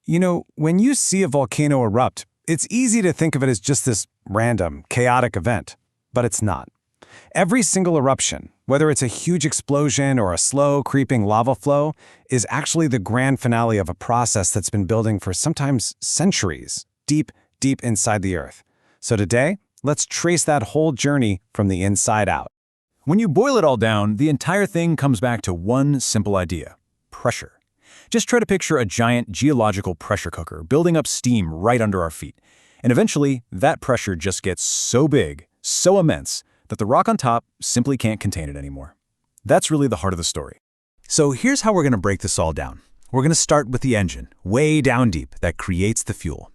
When you see a volcano erupt, it's easy to think of it as just this random, chaotic event. But it's not. Every single eruption, whether it's a huge explosion or a slow, creeping lava flow, is actually the grand finale of a process that's been building for sometimes centuries, deep, deep inside the Earth. So today, let's trace that whole journey from the inside out. When you boil it all down, the entire thing comes back to one simple idea: pressure. Just try to picture a giant geological pressure cooker building up steam right under our feet. And eventually, that pressure just gets so big, so immense, that the rock on top simply can't contain it anymore. That's really the heart of the story. So here's how we're going to break this all down. We're going to start with the engine, way down deep, that creates the fuel.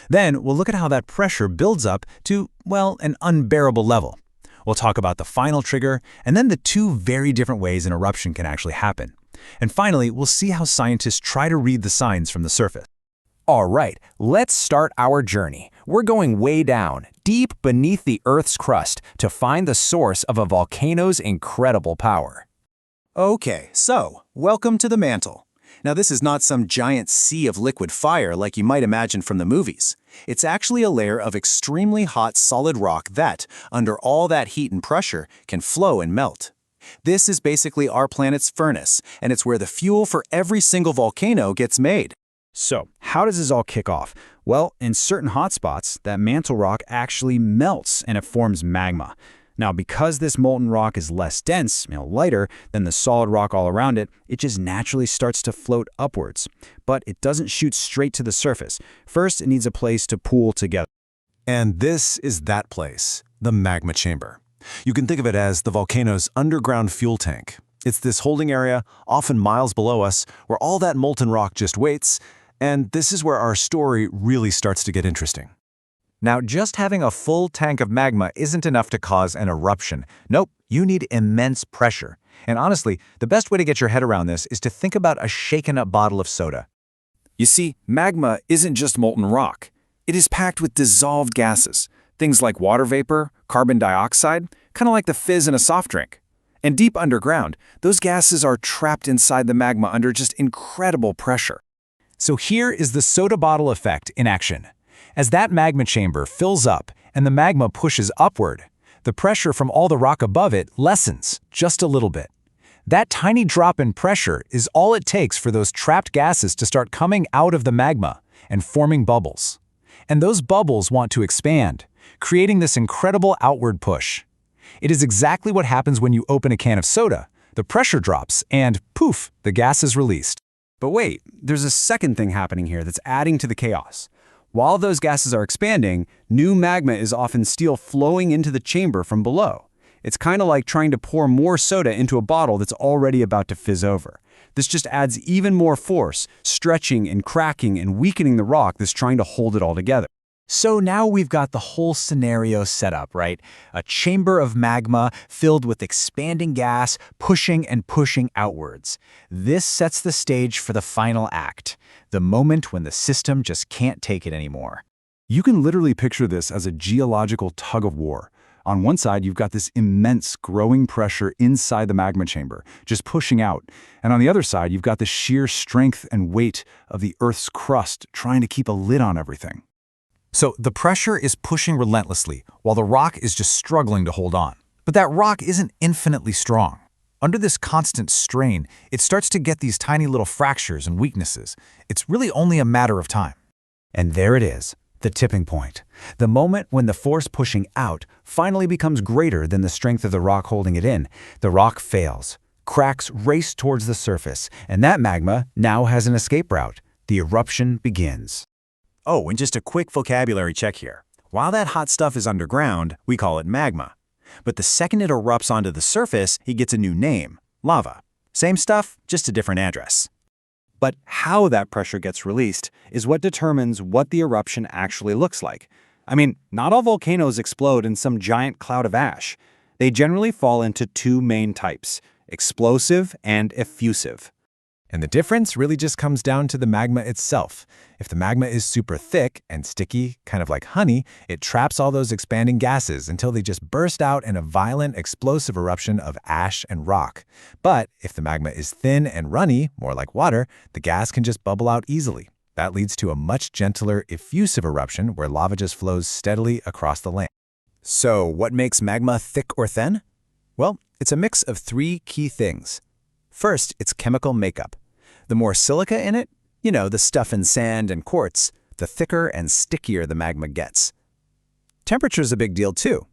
Then we'll look at how that pressure builds up to, well, an unbearable level. We'll talk about the final trigger, and then the two very different ways an eruption can actually happen. And finally, we'll see how scientists try to read the signs from the surface. All right, let's start our journey. We're going way down, deep beneath the Earth's crust, to find the source of a volcano's incredible power. Okay, so welcome to the mantle. Now, this is not some giant sea of liquid fire like you might imagine from the movies. It's actually a layer of extremely hot solid rock that, under all that heat and pressure, can flow and melt. This is basically our planet's furnace, and it's where the fuel for every single volcano gets made. So, how does this all kick off? Well, in certain hotspots, that mantle rock actually melts and it forms magma. Now, because this molten rock is less dense, lighter than the solid rock all around it, it just naturally starts to float upwards. But it doesn't shoot straight to the surface. First, it needs a place to pool together. And this is that place, the magma chamber. You can think of it as the volcano's underground fuel tank. It's this holding area, often miles below us, where all that molten rock just waits. And this is where our story really starts to get interesting. Now, just having a full tank of magma isn't enough to cause an eruption. Nope, you need immense pressure. And honestly, the best way to get your head around this is to think about a shaken-up bottle of soda. You see, magma isn't just molten rock. It is packed with dissolved gases, things like water vapor, carbon dioxide, kind of like the fizz in a soft drink. And deep underground, those gases are trapped inside the magma under just incredible pressure. So here is the soda bottle effect in action. As that magma chamber fills up and the magma pushes upward, the pressure from all the rock above it lessens just a little bit. That tiny drop in pressure is all it takes for those trapped gases to start coming out of the magma and forming bubbles. And those bubbles want to expand, creating this incredible outward push. It is exactly what happens when you open a can of soda. The pressure drops and poof, the gas is released. But wait, there's a second thing happening here that's adding to the chaos. While those gases are expanding, new magma is often still flowing into the chamber from below. It's kind of like trying to pour more soda into a bottle that's already about to fizz over. This just adds even more force, stretching and cracking and weakening the rock that's trying to hold it all together. So now we've got the whole scenario set up, right? A chamber of magma filled with expanding gas, pushing and pushing outwards. This sets the stage for the final act, the moment when the system just can't take it anymore. You can literally picture this as a geological tug of war. On one side, you've got this immense growing pressure inside the magma chamber, just pushing out. And on the other side, you've got the sheer strength and weight of the Earth's crust trying to keep a lid on everything. So the pressure is pushing relentlessly, while the rock is just struggling to hold on. But that rock isn't infinitely strong. Under this constant strain, it starts to get these tiny little fractures and weaknesses. It's really only a matter of time. And there it is, the tipping point. The moment when the force pushing out finally becomes greater than the strength of the rock holding it in. The rock fails. Cracks race towards the surface, and that magma now has an escape route. The eruption begins. Oh, and just a quick vocabulary check here. While that hot stuff is underground, we call it magma. But the second it erupts onto the surface, it gets a new name, lava. Same stuff, just a different address. But how that pressure gets released is what determines what the eruption actually looks like. I mean, not all volcanoes explode in some giant cloud of ash. They generally fall into two main types, explosive and effusive. And the difference really just comes down to the magma itself. If the magma is super thick and sticky, kind of like honey, it traps all those expanding gases until they just burst out in a violent, explosive eruption of ash and rock. But if the magma is thin and runny, more like water, the gas can just bubble out easily. That leads to a much gentler, effusive eruption where lava just flows steadily across the land. So, what makes magma thick or thin? Well, it's a mix of three key things. First, its chemical makeup. The more silica in it, the stuff in sand and quartz, the thicker and stickier the magma gets. Temperature's a big deal too.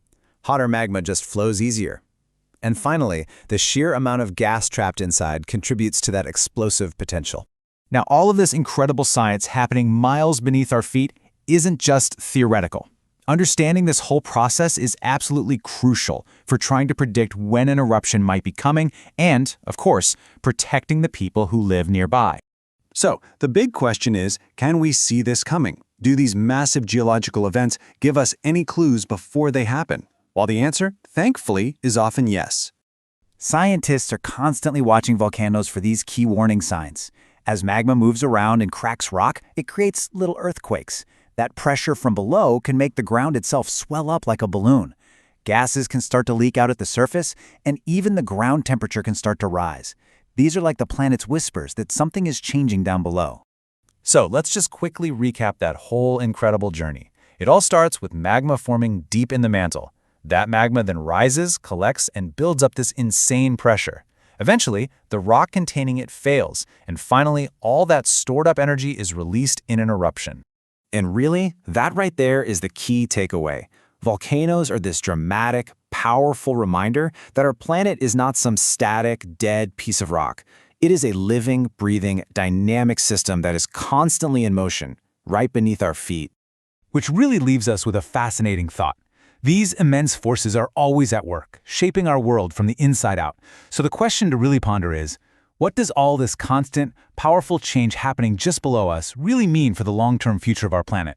Hotter magma just flows easier. And finally, the sheer amount of gas trapped inside contributes to that explosive potential. Now, all of this incredible science happening miles beneath our feet isn't just theoretical. Understanding this whole process is absolutely crucial for trying to predict when an eruption might be coming and, of course, protecting the people who live nearby. So, the big question is, can we see this coming? Do these massive geological events give us any clues before they happen? While the answer, thankfully, is often yes. Scientists are constantly watching volcanoes for these key warning signs. As magma moves around and cracks rock, it creates little earthquakes. That pressure from below can make the ground itself swell up like a balloon. Gases can start to leak out at the surface, and even the ground temperature can start to rise. These are like the planet's whispers that something is changing down below. So let's just quickly recap that whole incredible journey. It all starts with magma forming deep in the mantle. That magma then rises, collects, and builds up this insane pressure. Eventually, the rock containing it fails, and finally, all that stored up energy is released in an eruption. And really, that right there is the key takeaway. Volcanoes are this dramatic, powerful reminder that our planet is not some static, dead piece of rock. It is a living, breathing, dynamic system that is constantly in motion, right beneath our feet. Which really leaves us with a fascinating thought. These immense forces are always at work, shaping our world from the inside out. So the question to really ponder is, what does all this constant, powerful change happening just below us really mean for the long-term future of our planet?